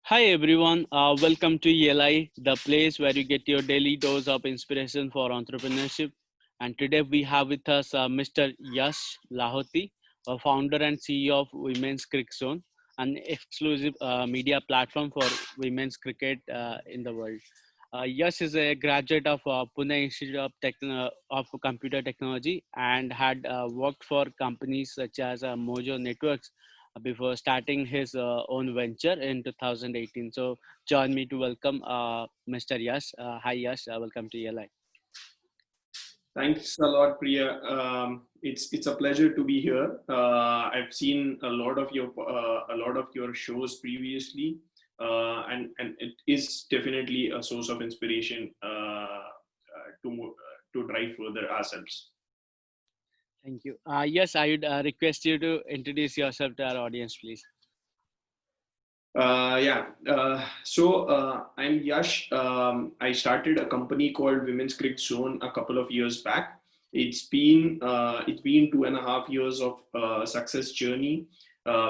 Hi everyone, welcome to ELI, the place where you get your daily dose of inspiration for entrepreneurship. And today we have with us Mr. Yash Lahoti, a founder and CEO of Women's CricZone, an exclusive media platform for women's cricket in the world. Yash is a graduate of Pune Institute of, of Computer Technology and had worked for companies such as Mojo Networks before starting his own venture in 2018. So join me to welcome Mr. Yash. Hi Yash, welcome to ELI. Thanks a lot, Priya. It's a pleasure to be here. I've seen a lot of your shows previously, and it is definitely a source of inspiration to drive further ourselves. Thank you. Yes, I would request you to introduce yourself to our audience, please. I'm Yash. I started a company called Women's CricZone a couple of years back. It's been 2.5 years of success journey.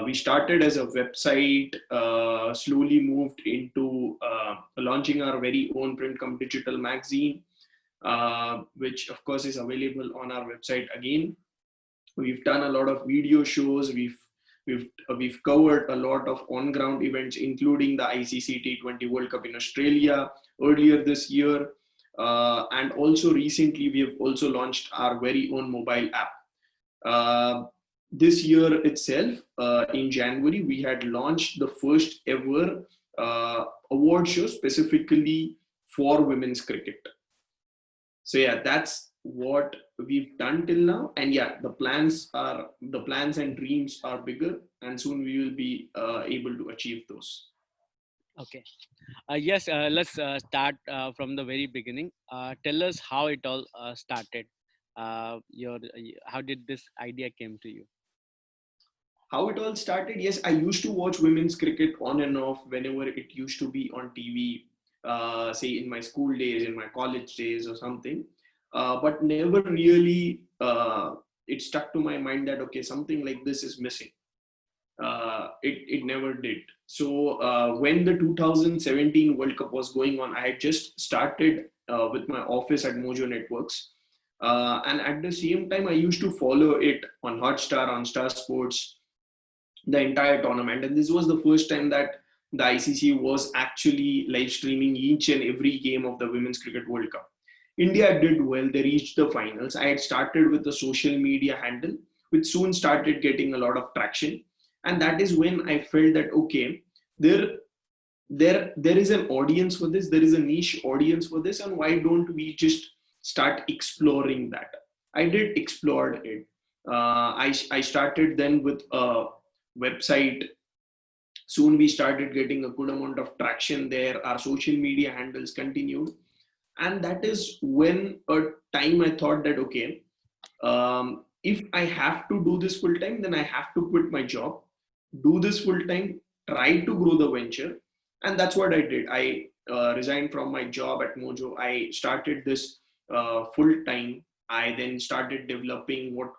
We started as a website, slowly moved into launching our very own print cum digital magazine, which of course is available on our website again. We've done a lot of video shows. We've covered a lot of on-ground events, including the ICC T20 World Cup in Australia earlier this year, and also recently we have also launched our very own mobile app. This year itself, in January, we had launched the first ever award show specifically for women's cricket. So yeah, that's what we've done till now. And yeah, the plans and dreams are bigger, and soon we will be able to achieve those. Okay. Yes, let's start from the very beginning. Tell us how it all started. How did this idea came to you? How it all started? Yes, I used to watch women's cricket on and off whenever it used to be on TV, say in my school days, in my college days, or something. But never really it stuck to my mind that okay, something like this is missing. It never did. So when the 2017 World Cup was going on, I had just started with my office at Mojo Networks. And at the same time, I used to follow it on Hotstar, on Star Sports, the entire tournament. And this was the first time that the ICC was actually live streaming each and every game of the Women's Cricket World Cup. India did well. They reached the finals. I had started with the social media handle, which soon started getting a lot of traction. And that is when I felt that, okay, there, there is an audience for this. There is a niche audience for this. And why don't we just start exploring that? I did explore it. I started then with a website. Soon we started getting a good amount of traction there. Our social media handles continued, and that is when a time I thought that okay, if I have to do this full time, then I have to quit my job, do this full time, try to grow the venture. And that's what I did. I resigned from my job at Mojo. I started this full time. I then started developing what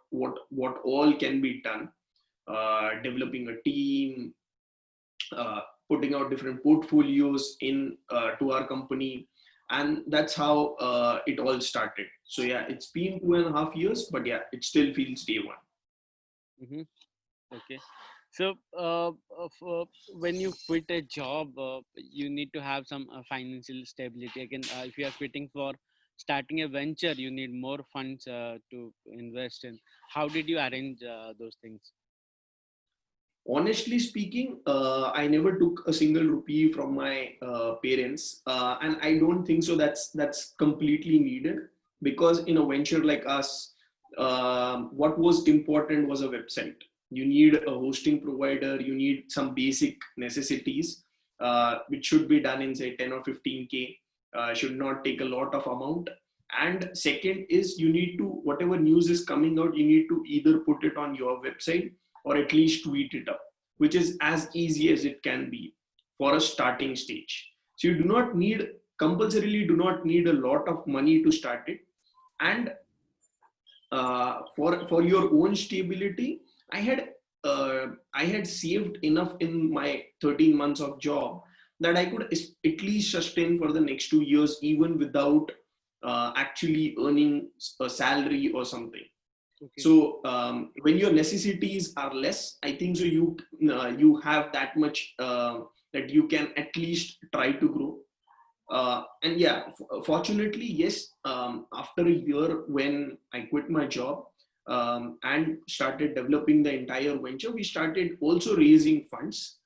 all can be done, developing a team, putting out different portfolios in to our company, and that's how it all started. So yeah, it's been 2.5 years, but yeah, it still feels day one. Mm-hmm. Okay. So, when you quit a job, you need to have some financial stability. Again, if you are quitting for starting a venture, you need more funds to invest in. How did you arrange those things? Honestly speaking, I never took a single rupee from my parents, and I don't think so that's completely needed, because in a venture like us, what was important was a website. You need a hosting provider, you need some basic necessities, which should be done in say 10 or 15K, should not take a lot of amount. And second is, you need to, whatever news is coming out, you need to either put it on your website or at least tweet it up, which is as easy as it can be for a starting stage. So you do not need, compulsorily do not need a lot of money to start it. And for your own stability, I had saved enough in my 13 months of job that I could at least sustain for the next 2 years, even without actually earning a salary or something. Okay. So when your necessities are less, I think so you have that much that you can at least try to grow. And yeah, fortunately, yes. After a year, when I quit my job and started developing the entire venture, we started also raising funds,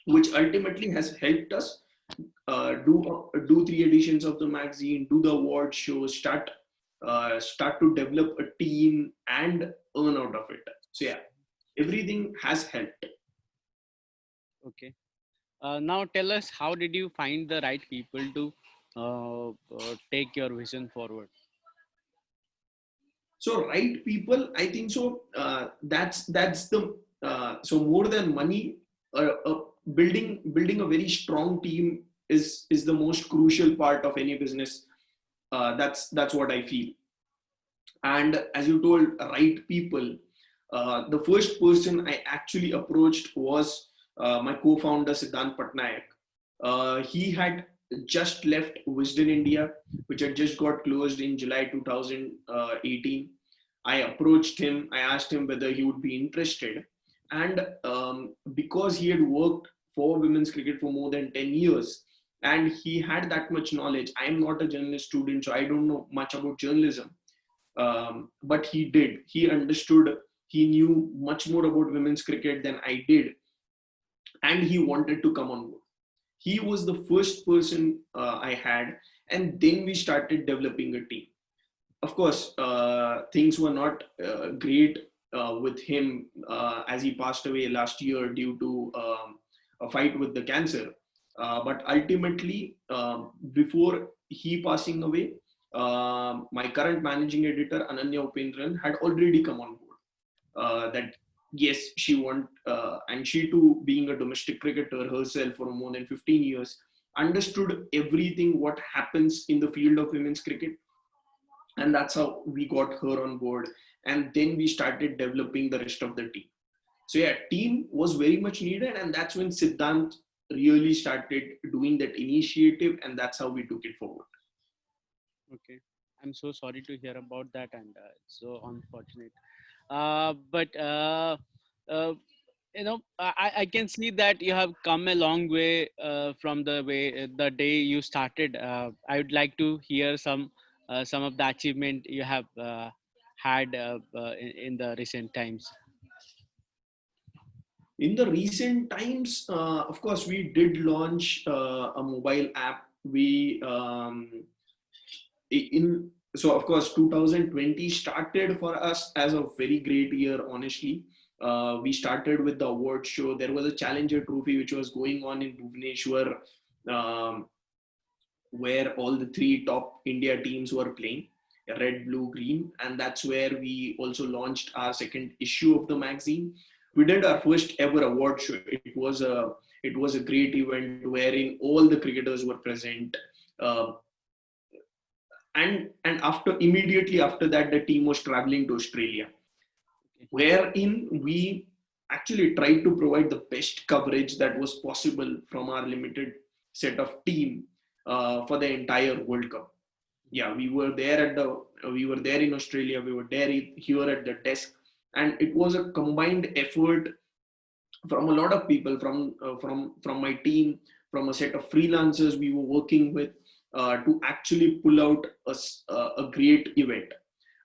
which ultimately has helped us do 3 editions of the magazine, do the award show, start to develop a team and earn out of it. So yeah, everything has helped. Okay. Now tell us, how did you find the right people to take your vision forward? So right people, I think so. That's the so more than money, building a very strong team is the most crucial part of any business. That's what I feel. And as you told, right people. The first person I actually approached was my co-founder Siddhant Patnaik. He had just left Wisdom India, which had just got closed in July 2018. I approached him. I asked him whether he would be interested, and because he had worked for women's cricket for more than 10 years, and he had that much knowledge. I am not a journalist student, so I don't know much about journalism, but he did. He understood. He knew much more about women's cricket than I did, and he wanted to come on board. He was the first person I had, and then we started developing a team. Of course, things were not great with him as he passed away last year due to a fight with the cancer. But ultimately, before he passing away, my current managing editor Ananya Upendran had already come on board. That yes, she want and she too, being a domestic cricketer herself for more than 15 years, understood everything what happens in the field of women's cricket, and that's how we got her on board. And then we started developing the rest of the team. So yeah, team was very much needed, and that's when Siddhant really started doing that initiative, and that's how we took it forward. Okay. I'm so sorry to hear about that, and it's so unfortunate. But I can see that you have come a long way from the way the day you started. I would like to hear some of the achievement you have had in the recent times. In the recent times, of course, we did launch a mobile app. We in so of course 2020 started for us as a very great year, honestly. We started with the award show. There was a challenger trophy which was going on in Bhubaneswar, um, where all the three top India teams were playing, red, blue, green, and that's where we also launched our second issue of the magazine. We did our first ever award show. It was a great event wherein all the cricketers were present. Uh, and after immediately after that, the team was traveling to Australia, Okay. wherein we actually tried to provide the best coverage that was possible from our limited set of team for the entire World Cup. Yeah, we were there in Australia, we were there here at the desk, and it was a combined effort from a lot of people, from my team, from a set of freelancers we were working with, to actually pull out a great event.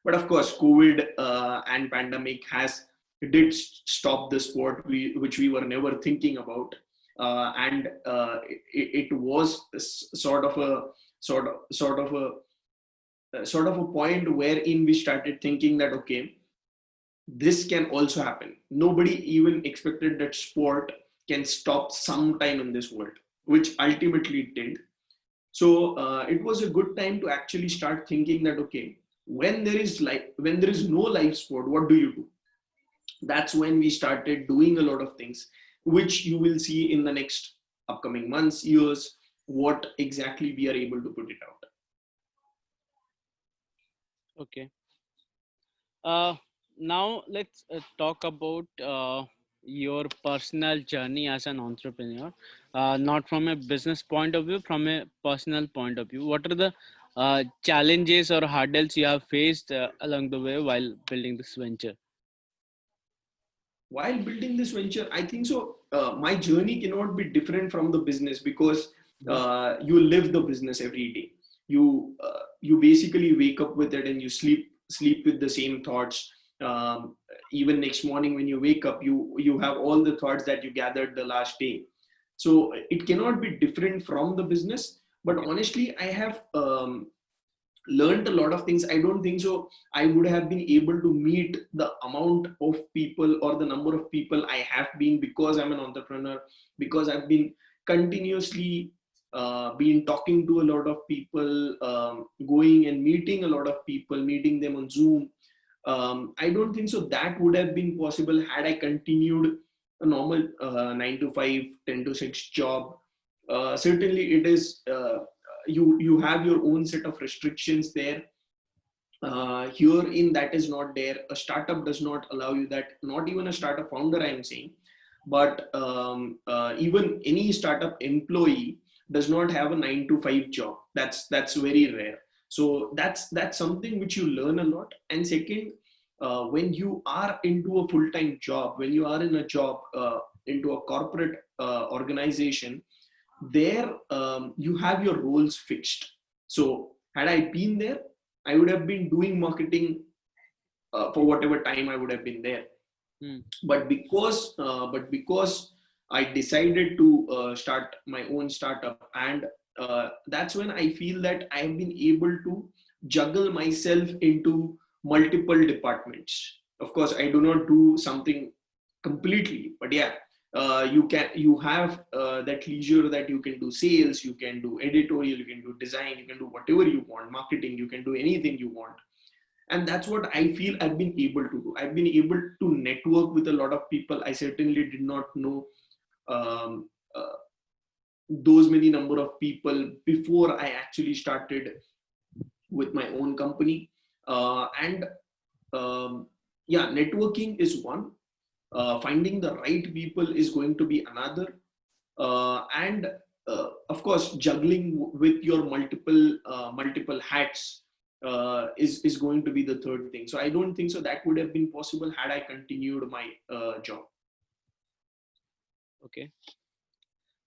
But of course, COVID and pandemic did stop the sport, which we were never thinking about. And it was sort of a point wherein we started thinking that okay, this can also happen. Nobody even expected that sport can stop sometime in this world, which ultimately it did. So it was a good time to actually start thinking that okay, when there is no live sport, what do you do? That's when we started doing a lot of things, which you will see in the next upcoming months, years, what exactly we are able to put it out. Okay. Uh, Now let's talk about your personal journey as an entrepreneur, not from a business point of view, from a personal point of view. What are the challenges or hurdles you have faced along the way while building this venture? While building this venture, I think so, my journey cannot be different from the business, because Mhm. you live the business every day. You basically wake up with it, and you sleep with the same thoughts. Even next morning when you wake up, you have all the thoughts that you gathered the last day. So it cannot be different from the business. But Okay. honestly, I have learned a lot of things. I don't think so I would have been able to meet the amount of people or the number of people I have been, because I'm an entrepreneur, because I've been continuously been talking to a lot of people, going and meeting a lot of people, meeting them on Zoom. I don't think so that would have been possible had I continued a normal 9 to 5, 10 to 6 job. Certainly it is, you have your own set of restrictions there. Here in that is not there. A startup does not allow you that, not even a startup founder I am saying, but even any startup employee does not have a 9 to 5 job. That's very rare. So that's something which you learn a lot. And second, when you are into a full-time job, when you are in a job, into a corporate organization, there you have your roles fixed. So had I been there, I would have been doing marketing for whatever time I would have been there. Hmm. But because I decided to start my own startup, and that's when I feel that I have been able to juggle myself into multiple departments. Of course, I do not do something completely, but yeah, you have that leisure that you can do sales, you can do editorial, you can do design, you can do whatever you want, marketing, you can do anything you want. And that's what I feel I've been able to do. I've been able to network with a lot of people I certainly did not know, um, those many number of people before I actually started with my own company. And um, yeah, networking is one. Finding the right people is going to be another. And of course, juggling with your multiple hats is going to be the third thing. So I don't think so that would have been possible had I continued my job. Okay.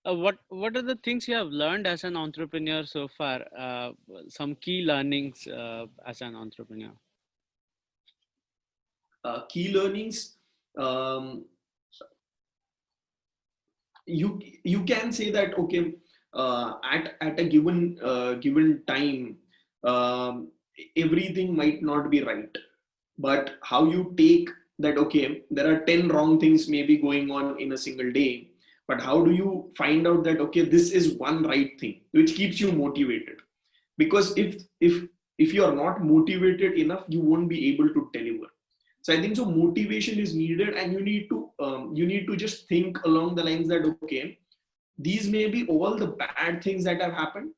What are the things you have learned as an entrepreneur so far? Some key learnings as an entrepreneur. Key learnings. Um, you can say that, okay, at a given time, um, everything might not be right, but how you take that, okay, there are 10 wrong things maybe going on in a single day, but how do you find out that, okay, this is one right thing which keeps you motivated? Because if you are not motivated enough, you won't be able to deliver. So I think so motivation is needed, and you need to just think along the lines that, okay, these may be all the bad things that have happened,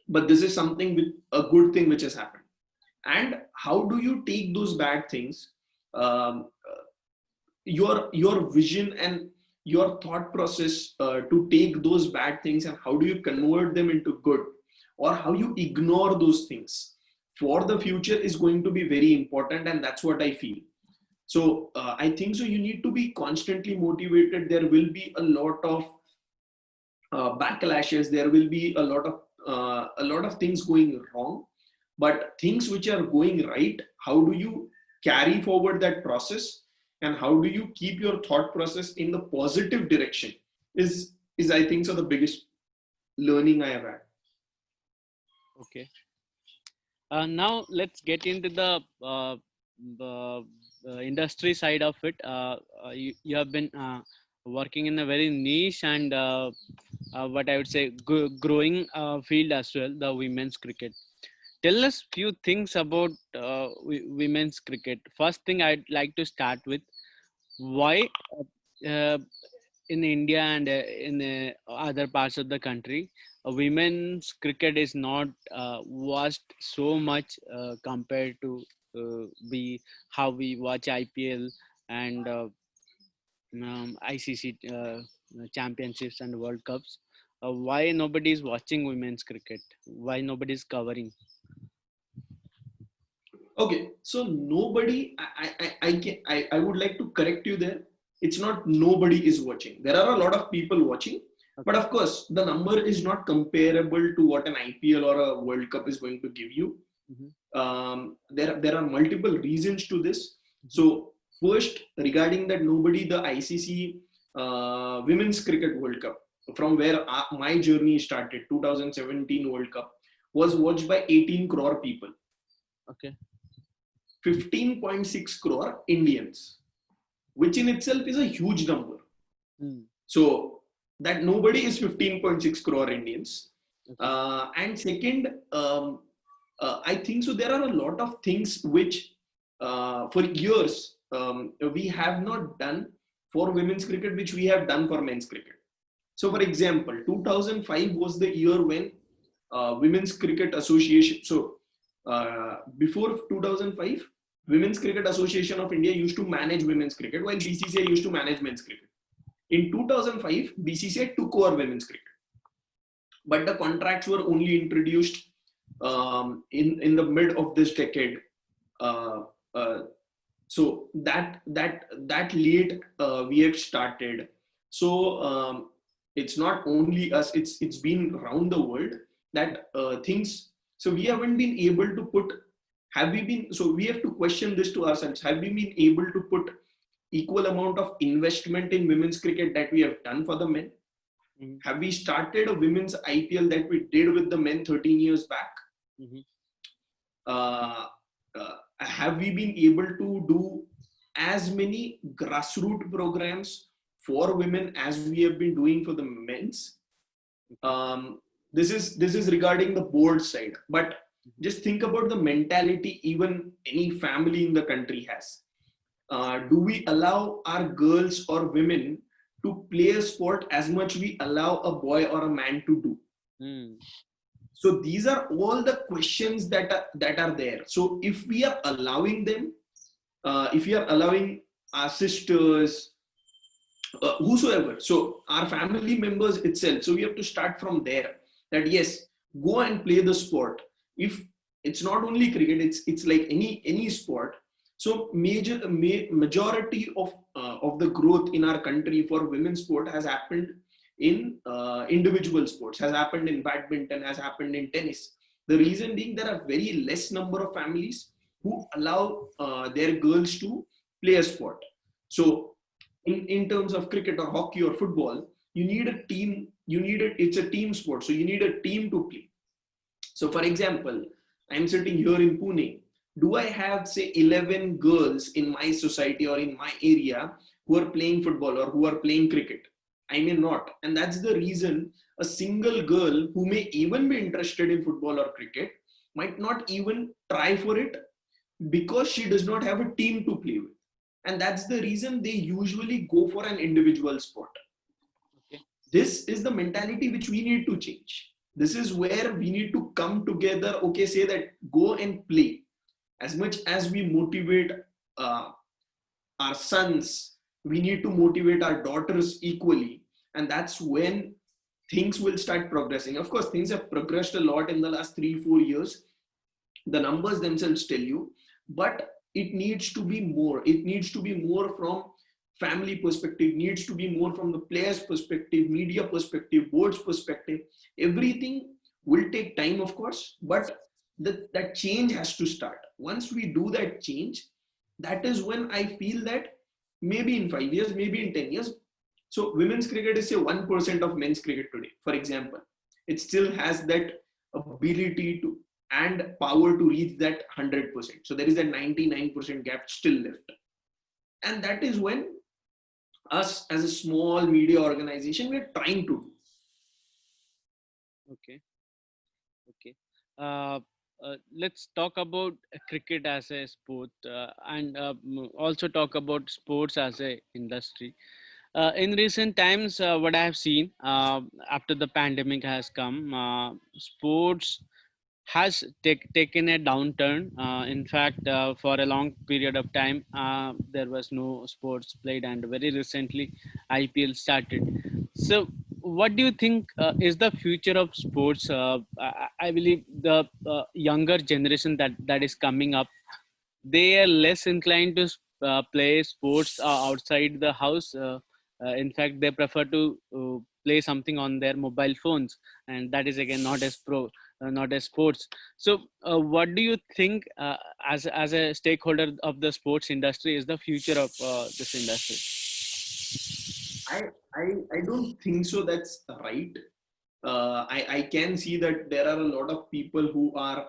but this is something with a good thing which has happened. And how do you take those bad things, um, your vision and your thought process, to take those bad things, and how do you convert them into good, or how you ignore those things for the future is going to be very important. And that's what I feel. So I think so you need to be constantly motivated. There will be a lot of backlashes, there will be a lot of things going wrong, but things which are going right, how do you carry forward that process, and how do you keep your thought process in the positive direction, is I think so the biggest learning I have had. Okay. Now let's get into the industry side of it. You have been working in a very niche and what I would say growing field as well, the women's cricket. Tell us few things about women's cricket. First thing I'd like to start with, why uh, in India and in other parts of the country, women's cricket is not watched so much compared to be how we watch IPL and ICC championships and World Cups. Why nobody is watching women's cricket? Why nobody is covering? Okay, so nobody, I would like to correct you there. It's not nobody is watching. There are a lot of people watching, but Okay. of course, the number is not comparable to what an IPL or a World Cup is going to give you. Mm-hmm. There are multiple reasons to this. Mm-hmm. So first, regarding that, nobody, the ICC Women's Cricket World Cup, from where my journey started, 2017 World Cup, was watched by 18 crore people. Okay. 15.6 crore Indians, which in itself is a huge number. Mm. So that nobody is 15.6 crore Indians. Okay. And second, I think so. There are a lot of things which, for years, we have not done for women's cricket, which we have done for men's cricket. So, for example, 2005 was the year when Women's Cricket Association. So, before 2005, Women's Cricket Association of India used to manage women's cricket, while BCCI used to manage men's cricket. In 2005, BCCI took over women's cricket, but the contracts were only introduced in the mid of this decade. Uh, uh, so that late we have started. So it's not only us; it's been around the world that things. So we haven't been able to put. Have we been? So we have to question this to ourselves. Have we been able to put equal amount of investment in women's cricket that we have done for the men? Mm-hmm. Have we started a women's IPL that we did with the men 13 years back? Mm-hmm. Uh, have we been able to do as many grassroots programs for women as we have been doing for the men's? Okay. This is regarding the board side, but Mm-hmm. just think about the mentality even any family in the country has. Do we allow our girls or women to play a sport as much we allow a boy or a man to do? Mm. So these are all the questions that are there. So if we are allowing them, if we are allowing our sisters, whosoever, so our family members itself, so we have to start from there, that yes, go and play the sport. If it's not only cricket, it's like any sport. So majority of the growth in our country for women's sport has happened in individual sports, has happened in badminton, has happened in tennis. The reason being, there are very less number of families who allow their girls to play a sport. So in terms of cricket or hockey or football, you need a team. It's a team sport, so you need a team to play. So for example, I'm sitting here in Pune. Do I have, say, 11 girls in my society or in my area who are playing football or who are playing cricket? I may not. And that's the reason a single girl who may even be interested in football or cricket might not even try for it, because she does not have a team to play with. And that's the reason they usually go for an individual sport. Okay. This is the mentality which we need to change. This is where we need to come together. Okay, say that go and play. As much as we motivate uh, our sons, we need to motivate our daughters equally. And that's when things will start progressing. Of course, things have progressed a lot in the last 3-4 years. The numbers themselves tell you, but it needs to be more. It needs to be more from family perspective, needs to be more from the players perspective, media perspective, boards perspective. Everything will take time, of course, but that change has to start. Once we do that change, that is when I feel that maybe in 5 years, maybe in 10 years. So women's cricket is, say, 1% of men's cricket today, for example. It still has that ability to and power to reach that 100%. So there is a 99% gap still left. And that is when us as a small media organization, we're trying to do. Okay. Okay. Uh, let's talk about cricket as a sport, and also talk about sports as a industry. In recent times, what I have seen after the pandemic has come, sports has taken a downturn. In fact, for a long period of time, there was no sports played, and very recently, IPL started. So, what do you think is the future of sports? I believe the younger generation that is coming up, they are less inclined to play sports outside the house. In fact, they prefer to play something on their mobile phones, and that is again not as sports. So, what do you think, as a stakeholder of the sports industry, is the future of this industry? I, I don't think so. That's right. I can see that there are a lot of people who are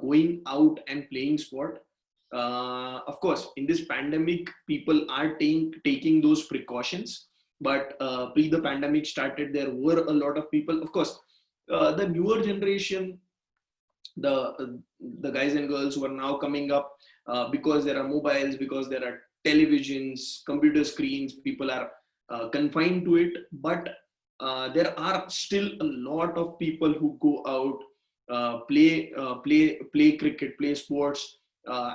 going out and playing sport. Of course, in this pandemic, people are taking those precautions. But pre the pandemic started, there were a lot of people. Of course, the newer generation, the the guys and girls who are now coming up, because there are mobiles, because there are televisions, computer screens, people are confined to it. But there are still a lot of people who go out, play cricket, play sports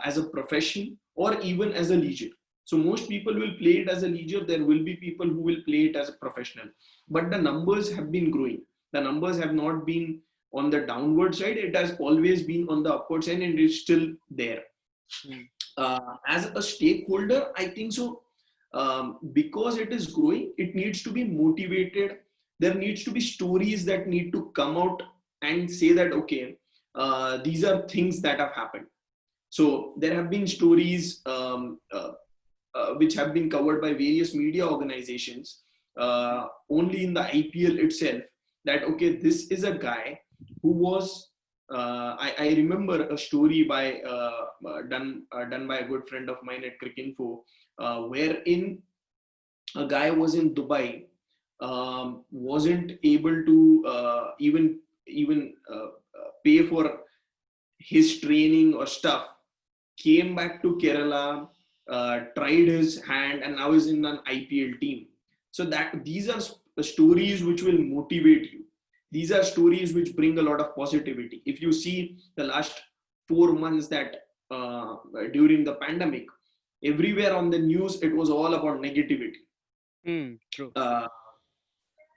as a profession or even as a leisure. So most people will play it as a leisure. There will be people who will play it as a professional, but the numbers have been growing. The numbers have not been on the downward side. It has always been on the upward side, and it's still there. Mm. As a stakeholder, I think so. Because it is growing, it needs to be motivated. There needs to be stories that need to come out and say that, okay, these are things that have happened. So there have been stories, which have been covered by various media organizations, only in the IPL itself, that okay, this is a guy who was. I remember a story done by a good friend of mine at Cricinfo, wherein a guy was in Dubai, wasn't able to even pay for his training or stuff, came back to Kerala, tried his hand, and now is in an IPL team. So that these are stories which will motivate you. These are stories which bring a lot of positivity. If you see the last 4 months that during the pandemic, everywhere on the news it was all about negativity. True. Uh,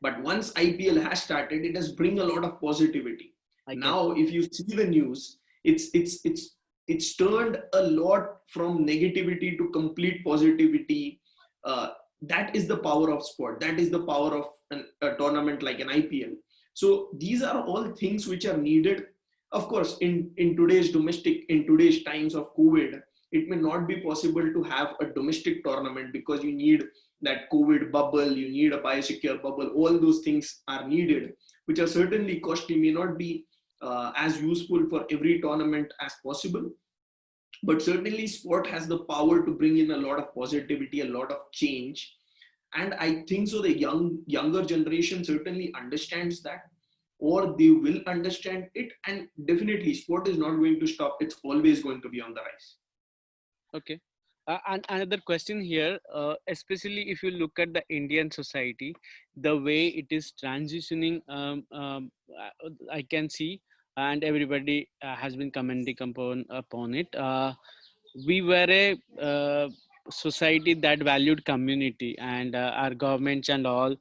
but once IPL has started, it has bring a lot of positivity. I can. Now, if you see the news, it's turned a lot from negativity to complete positivity. Uh, that is the power of sport. That is the power of a tournament like an IPL. So these are all things which are needed. Of course, in today's times of COVID, it may not be possible to have a domestic tournament because you need that COVID bubble, you need a biosecure bubble, all those things are needed, which are certainly costly, may not be as useful for every tournament as possible. But certainly, sport has the power to bring in a lot of positivity, a lot of change. And I think so, the younger generation certainly understands that, or they will understand it. And definitely, sport is not going to stop, it's always going to be on the rise. Okay. And another question here, especially if you look at the Indian society, the way it is transitioning, I can see, and everybody has been commenting upon it. We were a society that valued community, and our governments and all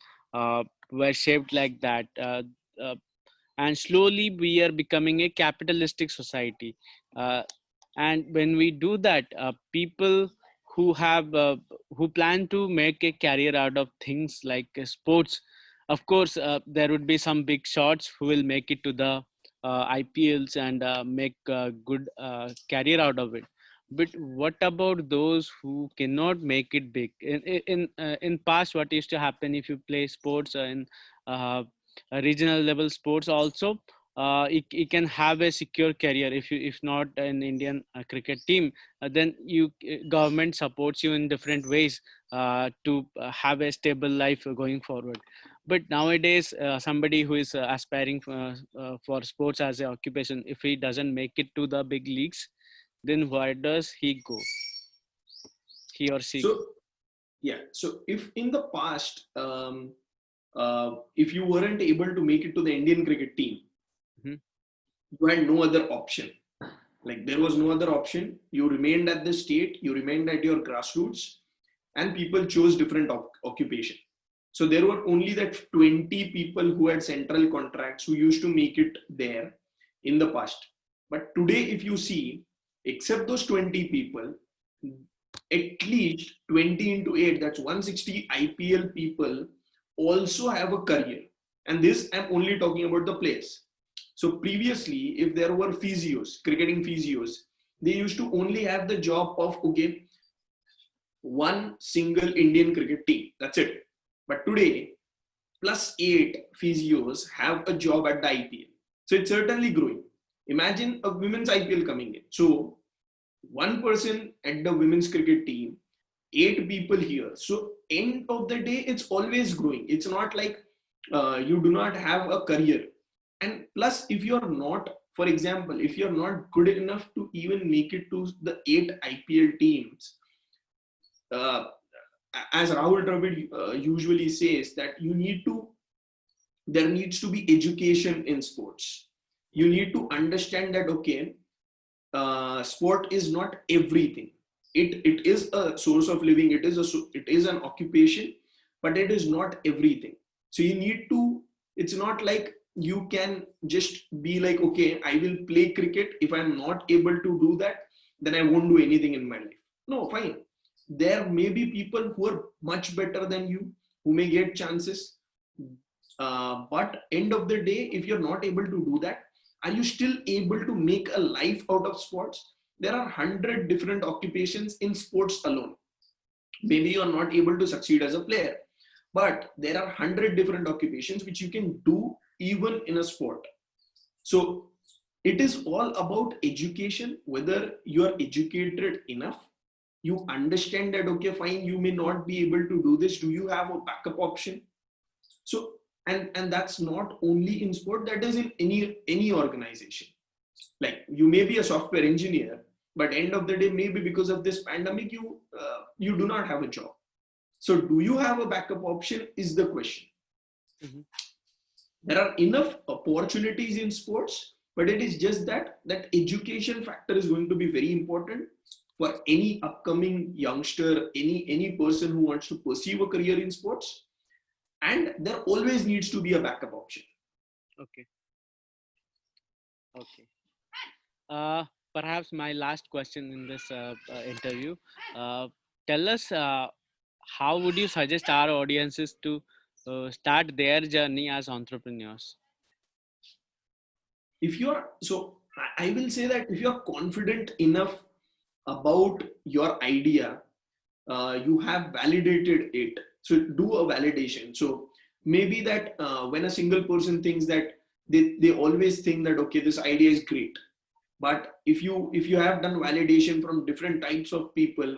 were shaped like that. Uh, and slowly we are becoming a capitalistic society. Uh, and when we do that, people who have who plan to make a career out of things like sports, of course there would be some big shots who will make it to the IPLs and make a good career out of it. But what about those who cannot make it big? In past, what used to happen, if you play sports in uh, regional level sports also, it can have a secure career. If not an Indian cricket team, then you government supports you in different ways to have a stable life going forward. But nowadays, somebody who is aspiring for sports as an occupation, if he doesn't make it to the big leagues, then where does he go, he or she go? So, yeah, so if in the past, if you weren't able to make it to the Indian cricket team, Mhm. You had no other option. Like there was no other option. You remained at the state, you remained at your grassroots, and people chose different occupation. So there were only that 20 people who had central contracts who used to make it there in the past. But today, if you see, except those 20 people, at least 20 into 8, that's 160 IPL people also have a career. And this, I'm only talking about the players. So previously, if there were physios, cricketing physios, they used to only have the job of, okay, one single Indian cricket team. That's it. But today, plus 8 physios have a job at the IPL. So it's certainly growing. Imagine a women's IPL coming in. So one person at the women's cricket team, 8 people here. So end of the day, it's always growing. It's not like you do not have a career. And plus, if you're not, for example, if you're not good enough to even make it to the 8 IPL teams, uh, as Rahul Dravid usually says, that there needs to be education in sports. You need to understand that, okay, sport is not everything. It is a source of living. It is an occupation, but it is not everything. So you need to. It's not like you can just be like, okay, I will play cricket. If I'm not able to do that, then I won't do anything in my life. No, fine. There may be people who are much better than you, who may get chances. But end of the day, if you're not able to do that, are you still able to make a life out of sports? There are 100 different occupations in sports alone. Maybe you're not able to succeed as a player, but there are 100 different occupations which you can do even in a sport. So it is all about education, whether you are educated enough, you understand that, okay, fine, you may not be able to do this. Do you have a backup option? So, and that's not only in sport, that is in any organization. Like you may be a software engineer, but end of the day, maybe because of this pandemic, you do not have a job. So do you have a backup option is the question. Mm-hmm. There are enough opportunities in sports, but it is just that education factor is going to be very important for any upcoming youngster, any person who wants to pursue a career in sports. And there always needs to be a backup option. Okay. Okay. Uh, Perhaps my last question in this interview. Uh, Tell us, how would you suggest our audiences to start their journey as entrepreneurs? If you're so, I will say that if you're confident enough about your idea, you have validated it. So do a validation. So maybe that when a single person thinks that they always think that, okay, this idea is great. But if you have done validation from different types of people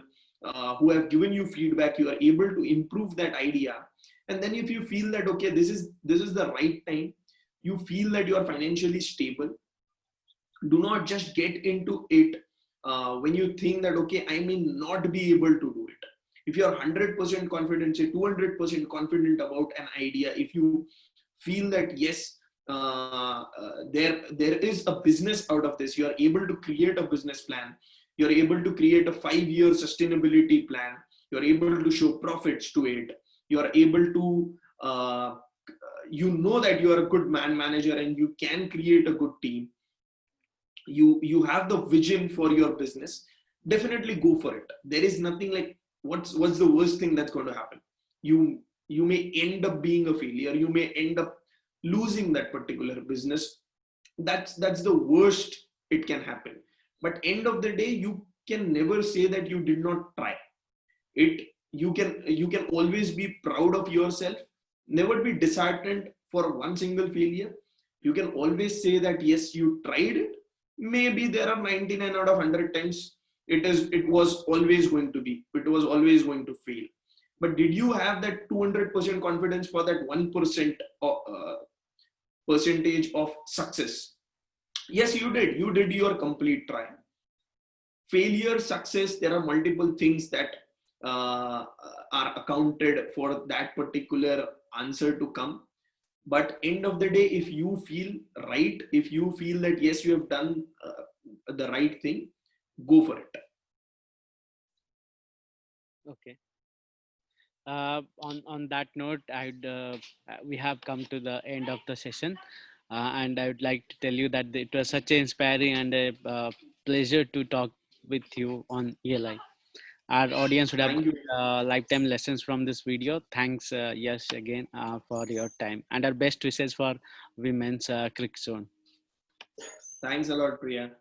who have given you feedback, you are able to improve that idea. And then if you feel that, okay, this is the right time, you feel that you are financially stable, do not just get into it when you think that, okay, I may not be able to do it. If you are 100% confident, say 200% confident about an idea, if you feel that yes, there is a business out of this, you are able to create a business plan, you're able to create a 5-year sustainability plan, you're able to show profits to it, you are able to you know that you are a good manager and you can create a good team, you have the vision for your business, definitely go for it. There is nothing like, what's the worst thing that's going to happen? You may end up being a failure, you may end up losing that particular business. That's the worst it can happen. But end of the day, you can never say that you did not try it. You can always be proud of yourself, never be disheartened for one single failure. You can always say that yes, you tried it. Maybe there are 99 out of 100 times it was always going to fail. But did you have that 200% confidence for that 1% percentage of success? Yes, you did your complete try. Failure, success, there are multiple things that are accounted for that particular answer to come. But end of the day, if you feel right, if you feel that yes, you have done the right thing, go for it. Okay. On that note, we have come to the end of the session, and I would like to tell you that it was such an inspiring and a pleasure to talk with you on ELI. Our audience would have Thank you. lifetime lessons from this video. Thanks, Yash, again for your time, and our best wishes for women's CricZone. Thanks a lot, Priya.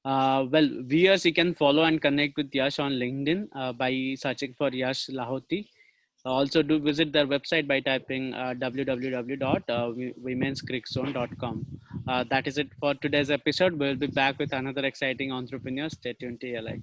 Well, viewers, you can follow and connect with Yash on LinkedIn by searching for Yash Lahoti. Also, do visit their website by typing www.womenscrickzone.com. That is it for today's episode. We'll be back with another exciting entrepreneur. Stay tuned to ELI.